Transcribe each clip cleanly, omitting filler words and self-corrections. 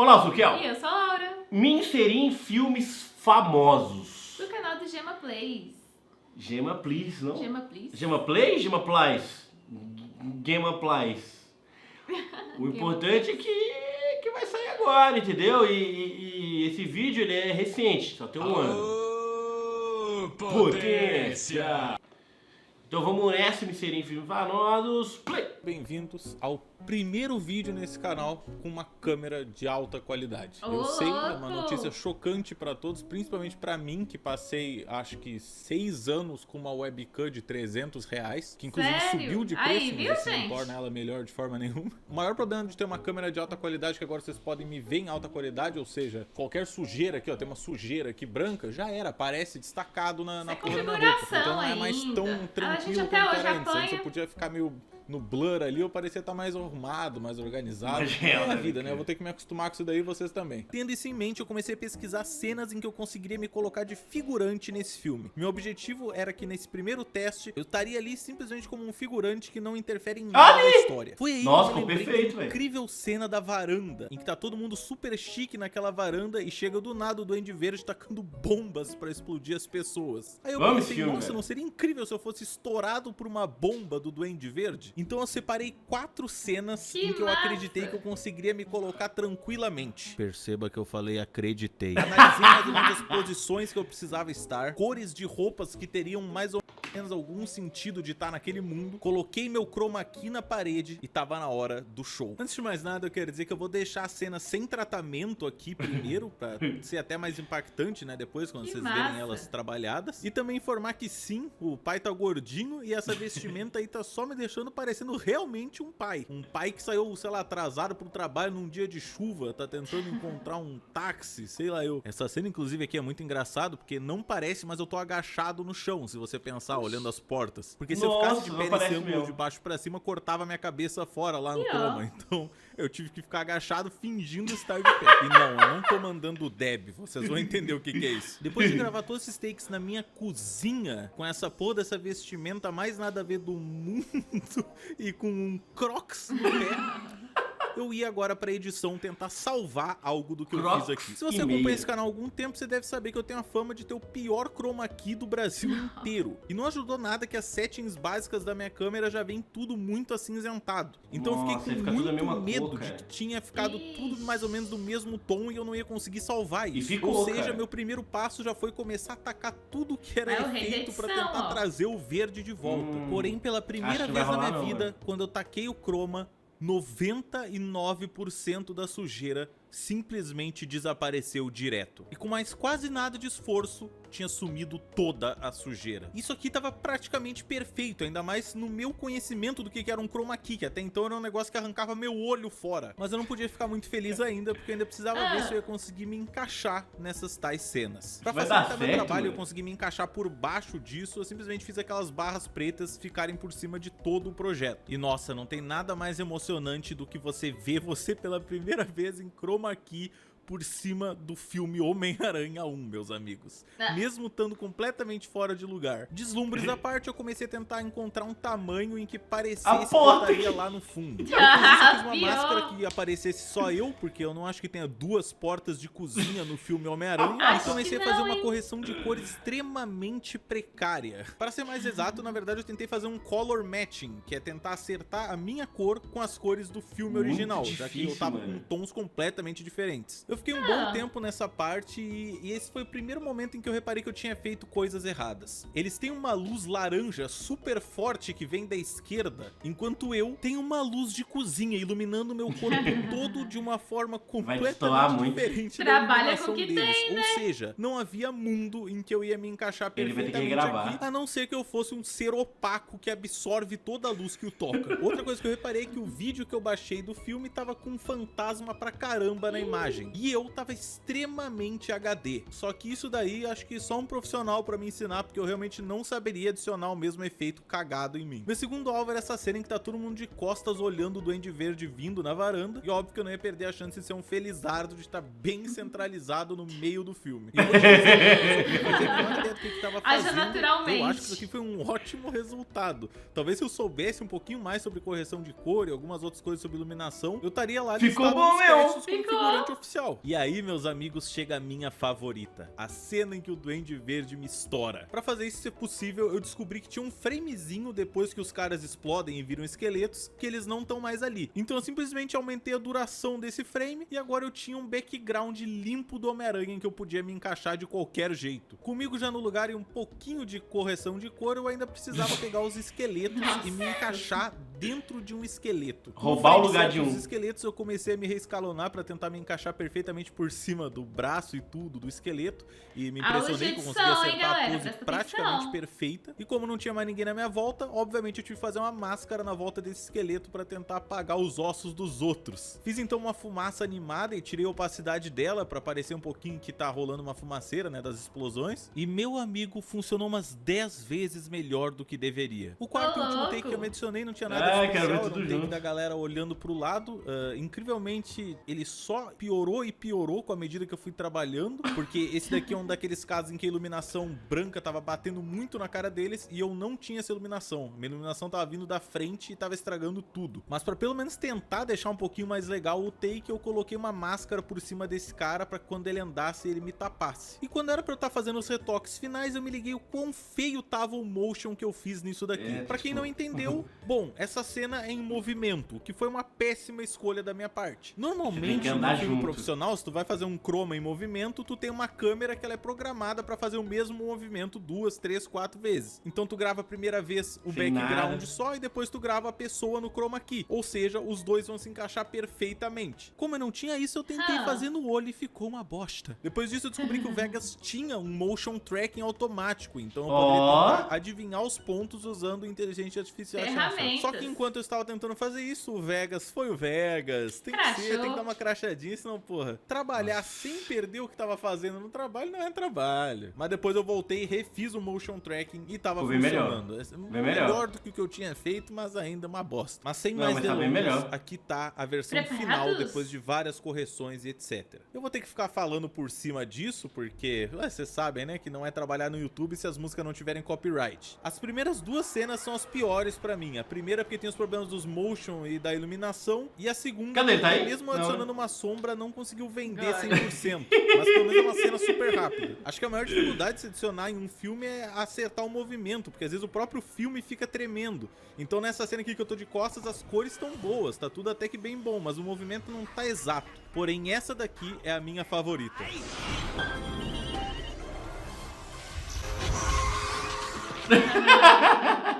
Olá, Zuquiel. E eu sou a Laura, Me inseri em filmes famosos. do canal do Gema Plays. Gema Please, não? Gema Plays? Gema Play? Gema Plies? Gema Plies. O importante é que vai sair agora, entendeu? E esse vídeo ele é recente, só tem um ano. Potência! Então vamos nessa, me inserir em filmes famosos. Play! Bem-vindos ao primeiro vídeo nesse canal com uma câmera de alta qualidade. Eu sei, é uma notícia chocante pra todos, principalmente pra mim, que passei, acho que 6 anos com uma webcam de R$300, que inclusive subiu de preço, Aí, viu, mas isso não gente? torna ela melhor de forma nenhuma. O maior problema de ter uma câmera de alta qualidade, que agora vocês podem me ver em alta qualidade, ou seja, qualquer sujeira aqui, ó, tem uma sujeira aqui branca, já era, aparece destacado na porra da roupa. Então não é mais tão tranquilo até como hoje era antes. Antes apanha. eu podia ficar meio no blur ali, eu parecia estar mais arrumado, mais organizado. Mas É ela, a vida, né? Eu vou ter que me acostumar com isso daí, vocês também. Tendo isso em mente, eu comecei a pesquisar cenas em que eu conseguiria me colocar de figurante nesse filme. Meu objetivo era que nesse primeiro teste, eu estaria ali simplesmente como um figurante que não interfere em nada na história. Foi aí Nossa, que eu ficou lembrei perfeito, da velho. incrível cena da varanda, em que tá todo mundo super chique naquela varanda e chega do nada o Duende Verde tacando bombas pra explodir as pessoas. Aí eu Vamos esse pensei, filme, nossa, velho. não seria incrível se eu fosse estourado por uma bomba do Duende Verde? Então eu separei 4 cenas Que em que eu massa! acreditei que eu conseguiria me colocar tranquilamente. Perceba que eu falei acreditei. Analisei mais ou menos as posições que eu precisava estar, cores de roupas que teriam mais ou menos algum sentido de estar naquele mundo. Coloquei meu chroma key na parede e tava na hora do show. Antes de mais nada, eu quero dizer que eu vou deixar a cena sem tratamento aqui primeiro, pra ser até mais impactante, né, depois, quando Que vocês massa! verem elas trabalhadas. E também informar que sim, o pai tá gordinho e essa vestimenta aí tá só me deixando parecendo realmente um pai. Um pai que saiu, sei lá, atrasado pro trabalho num dia de chuva, tá tentando encontrar um táxi, sei lá eu. Essa cena, inclusive, aqui é muito engraçado, porque não parece, mas eu tô agachado no chão, se você pensar, olhando as portas. Porque se eu Nossa, ficasse de não pé nesse parece ângulo mesmo. de baixo pra cima, cortava minha cabeça fora lá no E ó. chroma. Então, eu tive que ficar agachado fingindo estar de pé. E não, eu não tô mandando o Deb, vocês vão entender o que é isso. Depois de gravar todos esses takes na minha cozinha, com essa porra dessa vestimenta mais nada a ver do mundo e com um crocs no pé, eu ia agora pra edição tentar salvar algo do que eu Crocs fiz aqui. Se e você meia. acompanha esse canal há algum tempo, você deve saber que eu tenho a fama de ter o pior chroma key do Brasil inteiro. E não ajudou nada que as settings básicas da minha câmera já vem tudo muito acinzentado. Então eu Nossa, fiquei fica com tudo a muito mesma medo cor, de cara. que tinha ficado tudo mais ou menos do mesmo tom e eu não ia conseguir salvar isso. ficou, Ou seja, cara. meu primeiro passo já foi começar a atacar tudo que era É o rei da efeito pra edição, tentar ó. trazer o verde de volta. Porém, pela acho primeira que vai vez na rolar minha não, vida, mano. quando eu taquei o chroma, 99% da sujeira simplesmente desapareceu direto. E com mais quase nada de esforço, tinha sumido toda a sujeira. Isso aqui tava praticamente perfeito, ainda mais no meu conhecimento do que era um chroma key, que até então era um negócio que arrancava meu olho fora. Mas eu não podia ficar muito feliz ainda, porque eu ainda precisava ver se eu ia conseguir me encaixar nessas tais cenas. Pra Vai facilitar dar meu certo, trabalho, eu velho. consegui me encaixar por baixo disso, eu simplesmente fiz aquelas barras pretas ficarem por cima de todo o projeto. E nossa, não tem nada mais emocionante do que você ver você pela primeira vez em chroma key por cima do filme Homem-Aranha 1, meus amigos. Mesmo estando completamente fora de lugar. Deslumbres à parte, eu comecei a tentar encontrar um tamanho em que A parecesse que eu porta estaria que- lá no fundo. Eu Ah, fiz uma pior. máscara que aparecesse só eu, porque eu não acho que tenha 2 portas de cozinha no filme Homem-Aranha. E Acho comecei que a fazer não, uma hein? correção de cor extremamente precária. Para ser mais exato, na verdade eu tentei fazer um color matching, que é tentar acertar a minha cor com as cores do filme Muito original, já que eu difícil, tava mano. com tons completamente diferentes. Eu fiquei um bom tempo nessa parte e esse foi o primeiro momento em que eu reparei que eu tinha feito coisas erradas. Eles têm uma luz laranja super forte que vem da esquerda, enquanto eu tenho uma luz de cozinha iluminando meu corpo todo de uma forma destoar completamente muito. diferente da Trabalha iluminação com o que deles. tem, Ou seja, não havia mundo em que eu ia me encaixar Ele vai ter que perfeitamente regravar. aqui, a não ser que eu fosse um ser opaco que absorve toda a luz que o toca. Outra coisa que eu reparei é que o vídeo que eu baixei do filme tava com um fantasma pra caramba na imagem. E eu tava extremamente HD. Só que isso daí, acho que só um profissional pra me ensinar, porque eu realmente não saberia adicionar o mesmo efeito cagado em mim. Meu segundo alvo era essa cena em que tá todo mundo de costas olhando o Duende Verde vindo na varanda. E óbvio que eu não ia perder a chance de ser um felizardo, de estar bem centralizado no meio do filme. E eu vou te dizer, eu não fazia a menor ideia do que tava Haja fazendo. naturalmente. Eu acho que isso aqui foi um ótimo resultado. Talvez se eu soubesse um pouquinho mais sobre correção de cor e algumas outras coisas sobre iluminação, eu estaria lá Ficou listado bom, nos meu. créditos como Ficou. figurante totalmente oficial. E aí, meus amigos, chega a minha favorita. A cena em que o Duende Verde me estoura. Pra fazer isso ser possível, eu descobri que tinha um framezinho depois que os caras explodem e viram esqueletos, que eles não estão mais ali. Então eu simplesmente aumentei a duração desse frame e agora eu tinha um background limpo do Homem-Aranha em que eu podia me encaixar de qualquer jeito. Comigo já no lugar e um pouquinho de correção de cor, eu ainda precisava pegar os esqueletos e me encaixar dentro de um esqueleto. Roubar o lugar de um. Os esqueletos eu comecei a me reescalonar pra tentar me encaixar perfeitamente por cima do braço e tudo do esqueleto. E me impressionei que eu consegui acertar a pose praticamente perfeita. E como não tinha mais ninguém na minha volta, obviamente eu tive que fazer uma máscara na volta desse esqueleto pra tentar apagar os ossos dos outros. Fiz então uma fumaça animada e tirei a opacidade dela pra parecer um pouquinho que tá rolando uma fumaceira, né, das explosões. E meu amigo, funcionou umas 10 vezes melhor do que deveria. O quarto e último take que eu me adicionei não tinha nada especial, era um take da galera olhando pro lado. Incrivelmente, ele só piorou e piorou com a medida que eu fui trabalhando, porque esse daqui é um daqueles casos em que a iluminação branca tava batendo muito na cara deles e eu não tinha essa iluminação. Minha iluminação tava vindo da frente e tava estragando tudo. Mas pra pelo menos tentar deixar um pouquinho mais legal o take, eu coloquei uma máscara por cima desse cara pra quando ele andasse ele me tapasse. E quando era pra eu estar fazendo os retoques finais, eu me liguei o quão feio tava o motion que eu fiz nisso daqui. Pra quem não entendeu, bom, essa cena é em movimento, o que foi uma péssima escolha da minha parte. Normalmente, no filme profissional, se tu vai fazer um chroma em movimento, tu tem uma câmera que ela é programada pra fazer o mesmo movimento 2, 3, 4 vezes. Então tu grava a primeira vez o background só e depois tu grava a pessoa no chroma key. Ou seja, os dois vão se encaixar perfeitamente. Como eu não tinha isso, eu tentei fazer no olho e ficou uma bosta. Depois disso eu descobri que o Vegas tinha um motion tracking automático, então eu poderia tentar adivinhar os pontos usando inteligência artificial. Só que enquanto eu estava tentando fazer isso, o Vegas foi o Vegas. Tem que ser, tem que dar uma crachadinha, senão, porra, trabalhar sem perder o que tava fazendo no trabalho não é trabalho. Mas depois eu voltei e refiz o motion tracking e tava funcionando. Melhor do que o que eu tinha feito, mas ainda uma bosta. Mas sem mais delongas, aqui tá a versão final, depois de várias correções e etc. Eu vou ter que ficar falando por cima disso, porque vocês sabem, né, que não é trabalhar no YouTube se as músicas não tiverem copyright. As primeiras duas cenas são as piores pra mim. A primeira porque tem os problemas dos motion e da iluminação, e a segunda porque mesmo adicionando uma sombra não conseguiu vender 100%. Mas pelo menos é uma cena super rápida. Acho que a maior dificuldade de se adicionar em um filme é acertar o movimento, porque às vezes o próprio filme fica tremendo. Então nessa cena aqui que eu tô de costas, as cores estão boas, tá tudo até que bem bom, mas o movimento não tá exato. Porém, essa daqui é a minha favorita.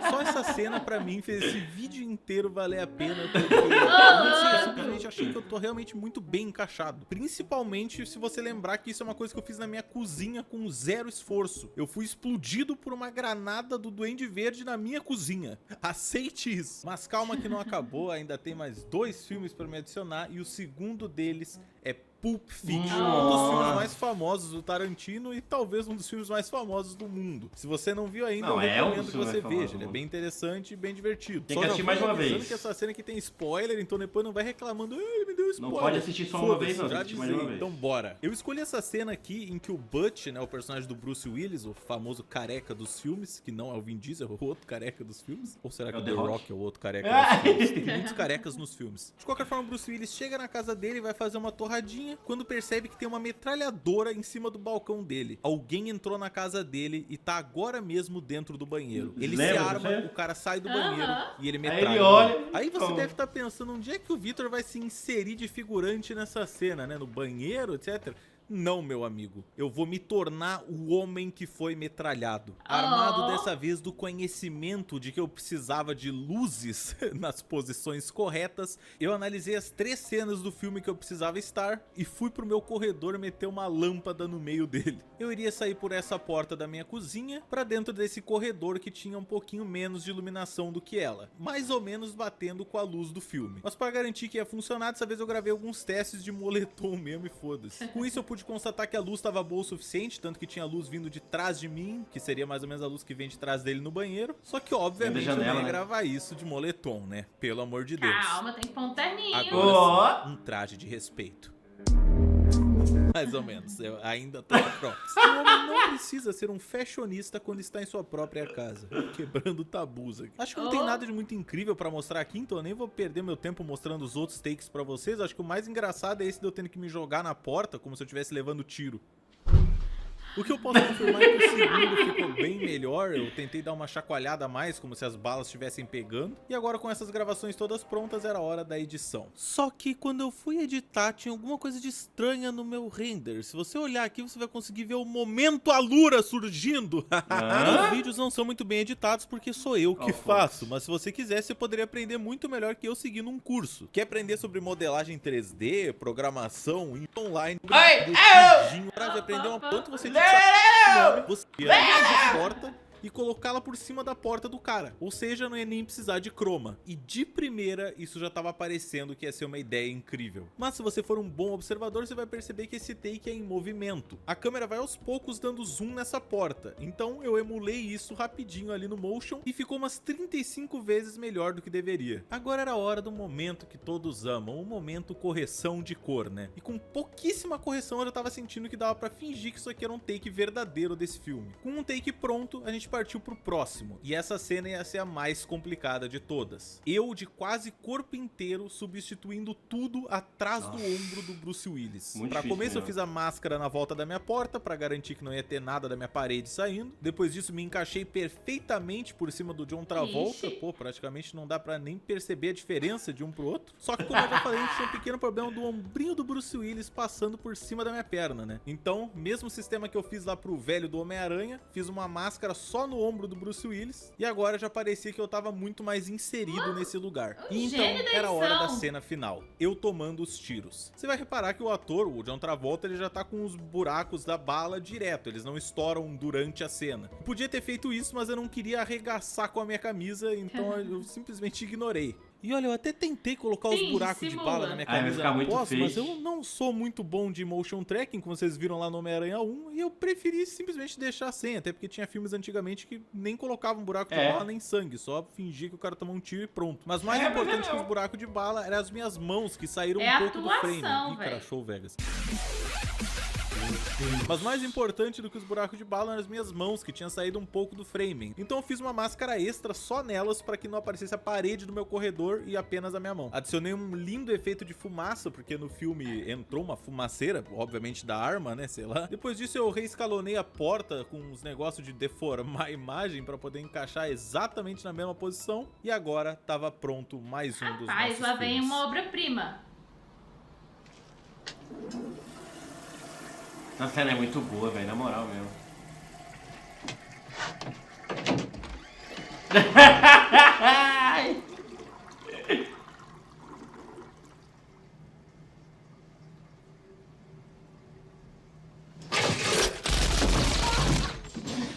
Só essa cena pra mim fez esse vídeo inteiro valer a pena, porque eu simplesmente achei que eu tô realmente muito bem encaixado. Principalmente se você lembrar que isso é uma coisa que eu fiz na minha cozinha com zero esforço. Eu fui explodido por uma granada do Duende Verde na minha cozinha. Aceite isso. Mas calma que não acabou, ainda tem mais 2 filmes pra me adicionar e o segundo deles é Pulp Fiction, um dos filmes mais famosos do Tarantino e talvez um dos filmes mais famosos do mundo. Se você não viu ainda, eu recomendo que você veja. Ele é bem interessante e bem divertido. Tem que assistir mais uma vez. Que essa cena aqui tem spoiler, então depois não vai reclamando, ele me deu spoiler. Não pode assistir só uma vez, não. Já disse, então bora. Eu escolhi essa cena aqui em que o Butch, né, o personagem do Bruce Willis, o famoso careca dos filmes, que não é o Vin Diesel, é o outro careca dos filmes. Ou será que o The Rock é o outro careca dos filmes? Tem muitos carecas nos filmes. De qualquer forma, o Bruce Willis chega na casa dele e vai fazer uma torradinha quando percebe que tem uma metralhadora em cima do balcão dele. Alguém entrou na casa dele e tá agora mesmo dentro do banheiro. Ele se arma, o cara sai do banheiro e ele metralha. Aí ele olha. Aí você deve estar pensando, onde é que o Victor vai se inserir de figurante nessa cena, né? No banheiro, etc. Não, meu amigo, eu vou me tornar o homem que foi metralhado. Armado dessa vez do conhecimento de que eu precisava de luzes nas posições corretas, eu analisei as 3 cenas do filme que eu precisava estar e fui pro meu corredor meter uma lâmpada no meio dele. Eu iria sair por essa porta da minha cozinha pra dentro desse corredor que tinha um pouquinho menos de iluminação do que ela, mais ou menos batendo com a luz do filme. Mas pra garantir que ia funcionar, dessa vez eu gravei alguns testes de moletom mesmo e foda-se. Com isso eu pude constatar que a luz estava boa o suficiente, tanto que tinha luz vindo de trás de mim, que seria mais ou menos a luz que vem de trás dele no banheiro. Só que obviamente eu não ia gravar isso de moletom, né? Pelo amor de Deus. Calma, tem que pôr um terninho. Agora sim, um traje de respeito. Mais ou menos, eu ainda tô na Crocs. O homem não precisa ser um fashionista quando está em sua própria casa. Quebrando tabus aqui. Acho que não tem nada de muito incrível pra mostrar aqui, então eu nem vou perder meu tempo mostrando os outros takes pra vocês. Acho que o mais engraçado é esse de eu tendo que me jogar na porta, como se eu estivesse levando tiro. O que eu posso confirmar é que o segundo ficou bem melhor. Eu tentei dar uma chacoalhada a mais, como se as balas estivessem pegando. E agora, com essas gravações todas prontas, era hora da edição. Só que quando eu fui editar, tinha alguma coisa de estranha no meu render. Se você olhar aqui, você vai conseguir ver o momento Alura surgindo. Os vídeos não são muito bem editados porque sou eu que faço. Mas se você quiser, você poderia aprender muito melhor que eu seguindo um curso. Quer aprender sobre modelagem 3D, programação, online, para aprender uma ponta, você você ia abrir a porta e colocá-la por cima da porta do cara. Ou seja, não ia nem precisar de chroma. E de primeira, isso já estava parecendo que ia ser uma ideia incrível. Mas se você for um bom observador, você vai perceber que esse take é em movimento. A câmera vai aos poucos dando zoom nessa porta. Então eu emulei isso rapidinho ali no motion e ficou umas 35 vezes melhor do que deveria. Agora era a hora do momento que todos amam, o momento correção de cor, né? E com pouquíssima correção eu já tava sentindo que dava pra fingir que isso aqui era um take verdadeiro desse filme. Com um take pronto, a gente partiu pro próximo, e essa cena ia ser a mais complicada de todas. Eu, de quase corpo inteiro, substituindo tudo atrás do ombro do Bruce Willis. Pra começo eu fiz a máscara na volta da minha porta, pra garantir que não ia ter nada da minha parede saindo. Depois disso me encaixei perfeitamente por cima do John Travolta. Pô, praticamente não dá pra nem perceber a diferença de um pro outro. Só que como eu já falei, a gente tinha um pequeno problema do ombrinho do Bruce Willis passando por cima da minha perna, né? Então, mesmo sistema que eu fiz lá pro velho do Homem-Aranha, fiz uma máscara só no ombro do Bruce Willis, e agora já parecia que eu tava muito mais inserido nesse lugar. E então era a hora da cena final, eu tomando os tiros. Você vai reparar que o ator, o John Travolta, ele já tá com os buracos da bala direto, eles não estouram durante a cena. Eu podia ter feito isso, mas eu não queria arregaçar com a minha camisa, então eu simplesmente ignorei. E olha, eu até tentei colocar os buracos de bala na minha camisa após, mas eu não sou muito bom de motion tracking, como vocês viram lá no Homem-Aranha 1, e eu preferi simplesmente deixar sem, até porque tinha filmes antigamente que nem colocavam buraco de bala nem sangue, só fingia que o cara tomou um tiro e pronto. Mas mais importante que os buracos de bala eram as minhas mãos, que saíram um pouco do frame. Ih, crashou o Vegas. Mas mais importante do que os buracos de bala eram as minhas mãos, que tinham saído um pouco do framing. Então eu fiz uma máscara extra só nelas para que não aparecesse a parede do meu corredor e apenas a minha mão. Adicionei um lindo efeito de fumaça, porque no filme entrou uma fumaceira, obviamente da arma, né, sei lá. Depois disso eu reescalonei a porta com uns negócios de deformar a imagem para poder encaixar exatamente na mesma posição. E agora tava pronto mais um dos nossos filmes. Lá vem uma obra-prima. Essa cena é muito boa, velho, na moral mesmo.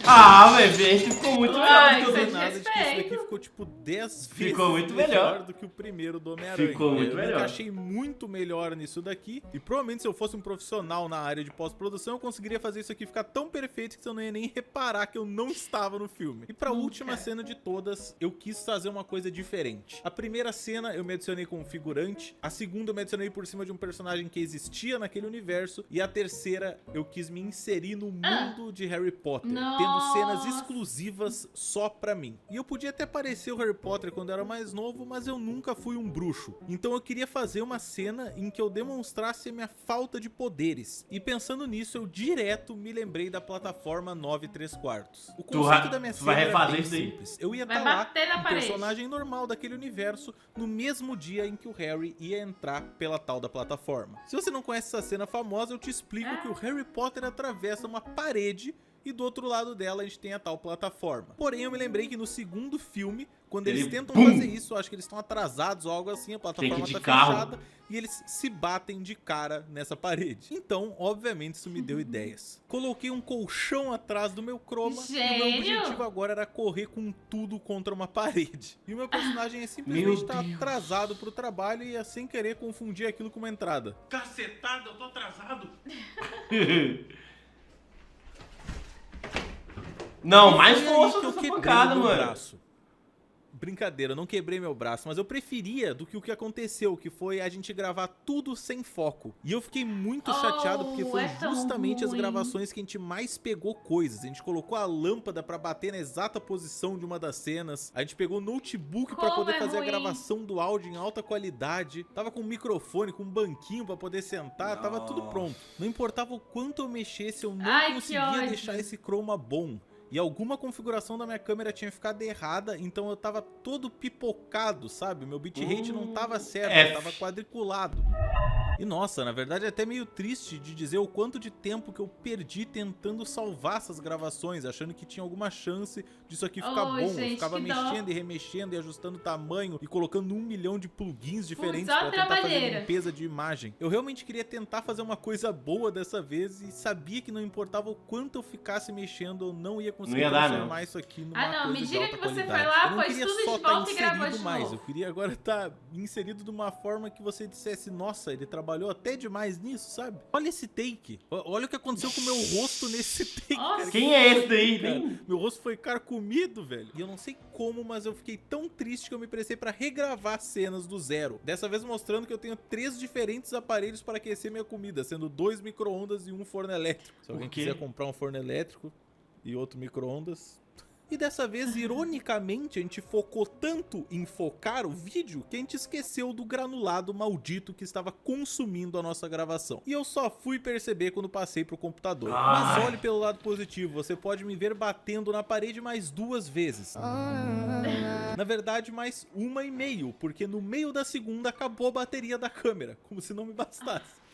Ah, velho, ficou muito melhor do que o do nada de que esse daqui ficou tipo 10 vezes muito melhor do que o primeiro do Homem-Aranha. Ficou muito melhor. Eu achei muito melhor nisso daqui. E provavelmente se eu fosse um profissional na área de pós-produção, eu conseguiria fazer isso aqui ficar tão perfeito que eu não ia nem reparar que eu não estava no filme. E pra última cena de todas, eu quis fazer uma coisa diferente. A primeira cena eu me adicionei como figurante. A segunda eu me adicionei por cima de um personagem que existia naquele universo. E a terceira eu quis me inserir no mundo de Harry Potter. Tendo cenas exclusivas só pra mim. E eu podia até parecer o Harry Potter quando eu era mais novo, mas eu nunca fui um bruxo. Então eu queria fazer uma cena em que eu demonstrasse a minha falta de poderes. E pensando nisso, eu direto me lembrei da plataforma 9 3/4. O conceito da minha cena era bem simples. Eu ia estar lá, um personagem normal daquele universo, no mesmo dia em que o Harry ia entrar pela tal da plataforma. Se você não conhece essa cena famosa, eu te explico que o Harry Potter atravessa uma parede e do outro lado dela a gente tem a tal plataforma. Porém, eu me lembrei que no segundo filme, quando eles tentam fazer isso, eu acho que eles estão atrasados ou algo assim, a plataforma tá fechada e eles se batem de cara nessa parede. Então, obviamente, isso me deu ideias. Coloquei um colchão atrás do meu chroma e o meu objetivo agora era correr com tudo contra uma parede. E o meu personagem é simplesmente estar atrasado pro trabalho e sem querer confundir aquilo com uma entrada. Cacetada, eu tô atrasado! Não, mais força dessa pancada, mano. Braço. brincadeira, eu não quebrei meu braço, mas eu preferia do que o que aconteceu, que foi a gente gravar tudo sem foco. E eu fiquei muito chateado porque foi justamente as gravações que a gente mais pegou coisas. A gente colocou a lâmpada pra bater na exata posição de uma das cenas. A gente pegou o notebook pra poder fazer a gravação do áudio em alta qualidade. Tava com um microfone, com um banquinho pra poder sentar, tava tudo pronto. Não importava o quanto eu mexesse, eu não conseguia deixar esse chroma bom. E alguma configuração da minha câmera tinha ficado errada, então eu tava todo pipocado, sabe? Meu bitrate não tava certo, tava quadriculado. E nossa, na verdade é até meio triste de dizer o quanto de tempo que eu perdi tentando salvar essas gravações, achando que tinha alguma chance disso aqui ficar bom. Gente, eu ficava mexendo e remexendo e ajustando o tamanho e colocando 1 milhão de plugins diferentes pra tentar fazer limpeza de imagem. Eu realmente queria tentar fazer uma coisa boa dessa vez e sabia que não importava o quanto eu ficasse mexendo, eu não ia conseguir transformar isso aqui numa coisa de alta qualidade. Eu não queria só estar inserido mais, eu queria agora estar inserido de uma forma que você dissesse, nossa, ele trabalhou até demais nisso, sabe? Olha esse take. Olha o que aconteceu com o meu rosto nesse take, cara. Quem é esse daí, cara? Meu rosto foi carcomido, velho. E eu não sei como, mas eu fiquei tão triste que eu me prestei pra regravar cenas do zero. Dessa vez mostrando que eu tenho 3 diferentes aparelhos para aquecer minha comida, sendo 2 micro-ondas e 1 forno elétrico. Se alguém quiser comprar um forno elétrico e outro micro-ondas... E dessa vez, ironicamente, a gente focou tanto em focar o vídeo que a gente esqueceu do granulado maldito que estava consumindo a nossa gravação. E eu só fui perceber quando passei pro computador. Mas olhe pelo lado positivo, você pode me ver batendo na parede mais 2 vezes. Na verdade, mais 1,5, porque no meio da segunda acabou a bateria da câmera, como se não me bastasse.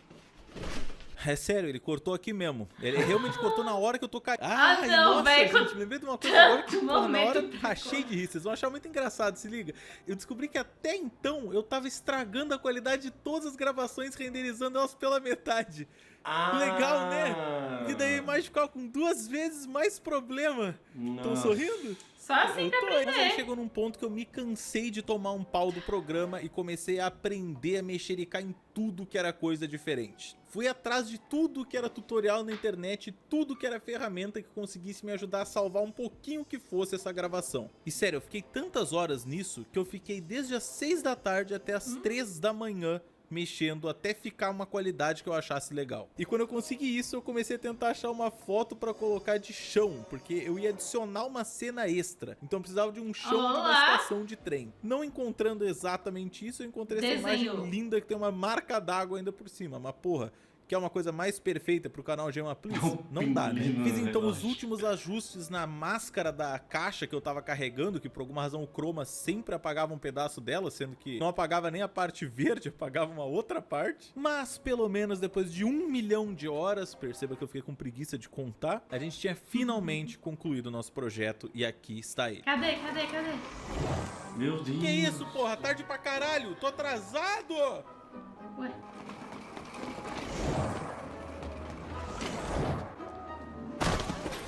É sério, ele cortou aqui mesmo. Ele realmente cortou na hora que eu tô caindo. Ah, não, nossa, véio, gente, lembrei de uma coisa agora que porra, na hora eu rachei de rir. Vocês vão achar muito engraçado, se liga. Eu descobri que até então eu tava estragando a qualidade de todas as gravações, renderizando elas pela metade. Legal, né? Que daí a imagem ficava com 2 vezes mais problema. Tão sorrindo? Só assim pra aprender. Mas aí chegou num ponto que eu me cansei de tomar um pau do programa e comecei a aprender a mexericar em tudo que era coisa diferente. Fui atrás de tudo que era tutorial na internet, tudo que era ferramenta que conseguisse me ajudar a salvar um pouquinho que fosse essa gravação. E sério, eu fiquei tantas horas nisso que eu fiquei desde as 6 da tarde até as 3 da manhã mexendo até ficar uma qualidade que eu achasse legal. E quando eu consegui isso, eu comecei a tentar achar uma foto pra colocar de chão, porque eu ia adicionar uma cena extra. Então eu precisava de um chão de uma estação de trem. Não encontrando exatamente isso, eu encontrei essa imagem linda que tem uma marca d'água ainda por cima. Mas porra, que é uma coisa mais perfeita pro canal Gema Please? Não dá, né? Fiz então os últimos ajustes na máscara da caixa que eu tava carregando, que por alguma razão o chroma sempre apagava um pedaço dela, sendo que não apagava nem a parte verde, apagava uma outra parte. Mas pelo menos depois de 1 milhão de horas, perceba que eu fiquei com preguiça de contar, a gente tinha finalmente concluído o nosso projeto e aqui está ele. Cadê? Meu Deus. Que isso, porra? Tarde pra caralho! Tô atrasado! Ué.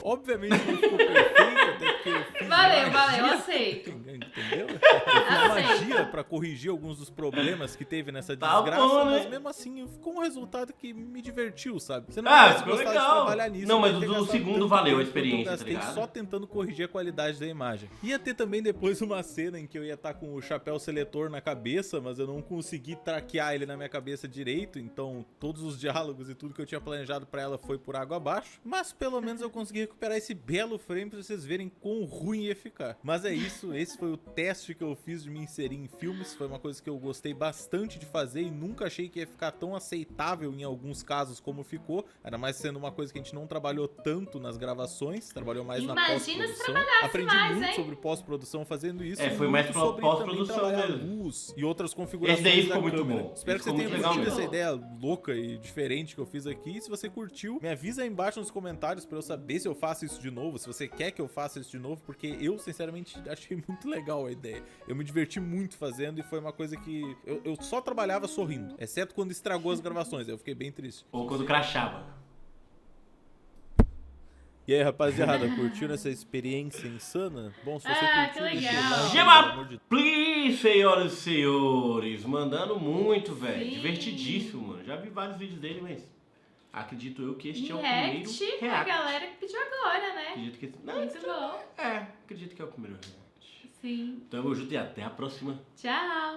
Obviamente não ficou perfeito, até porque eu fiz Valeu, eu aceito. Entendeu? Eu fiz magia pra corrigir alguns dos problemas que teve nessa desgraça, bom, né? mas mesmo assim ficou um resultado que me divertiu, sabe? Você não ficou legal. De trabalhar nisso. Não, mas o segundo valeu a experiência, tá ligado? Só tentando corrigir a qualidade da imagem. Ia ter também depois uma cena em que eu ia estar com o chapéu seletor na cabeça, mas eu não consegui traquear ele na minha cabeça direito, então todos os diálogos e tudo que eu tinha planejado pra ela foi por água abaixo. Mas pelo menos eu consegui recuperar esse belo frame pra vocês verem quão ruim ia ficar. Mas é isso, esse foi o teste que eu fiz de me inserir em filmes, foi uma coisa que eu gostei bastante de fazer e nunca achei que ia ficar tão aceitável em alguns casos como ficou, ainda mais sendo uma coisa que a gente não trabalhou tanto nas gravações, trabalhou mais na pós-produção. Aprendi muito sobre pós-produção fazendo isso. Foi mais sobre pós-produção mesmo. Luz e outras configurações. Esse daí ficou muito bom. Espero que você tenha curtido essa ideia louca e diferente que eu fiz aqui. Se você curtiu, me avisa aí embaixo nos comentários pra eu saber se eu faço isso de novo, se você quer que eu faça isso de novo, porque eu sinceramente achei muito legal a ideia. Eu me diverti muito fazendo e foi uma coisa que eu só trabalhava sorrindo, exceto quando estragou as gravações, eu fiquei bem triste. Ou quando crashava. E aí, rapaziada, curtiram essa experiência insana? Bom, se você curtiu, que legal. like, Gema Please, senhoras e senhores, mandando muito, velho. Divertidíssimo, mano. Já vi vários vídeos dele, mas acredito eu que este é o primeiro react. A galera que pediu agora, né? Acredito que... Muito bom. Acredito que é o primeiro react. Sim. Tamo junto e até a próxima. Tchau.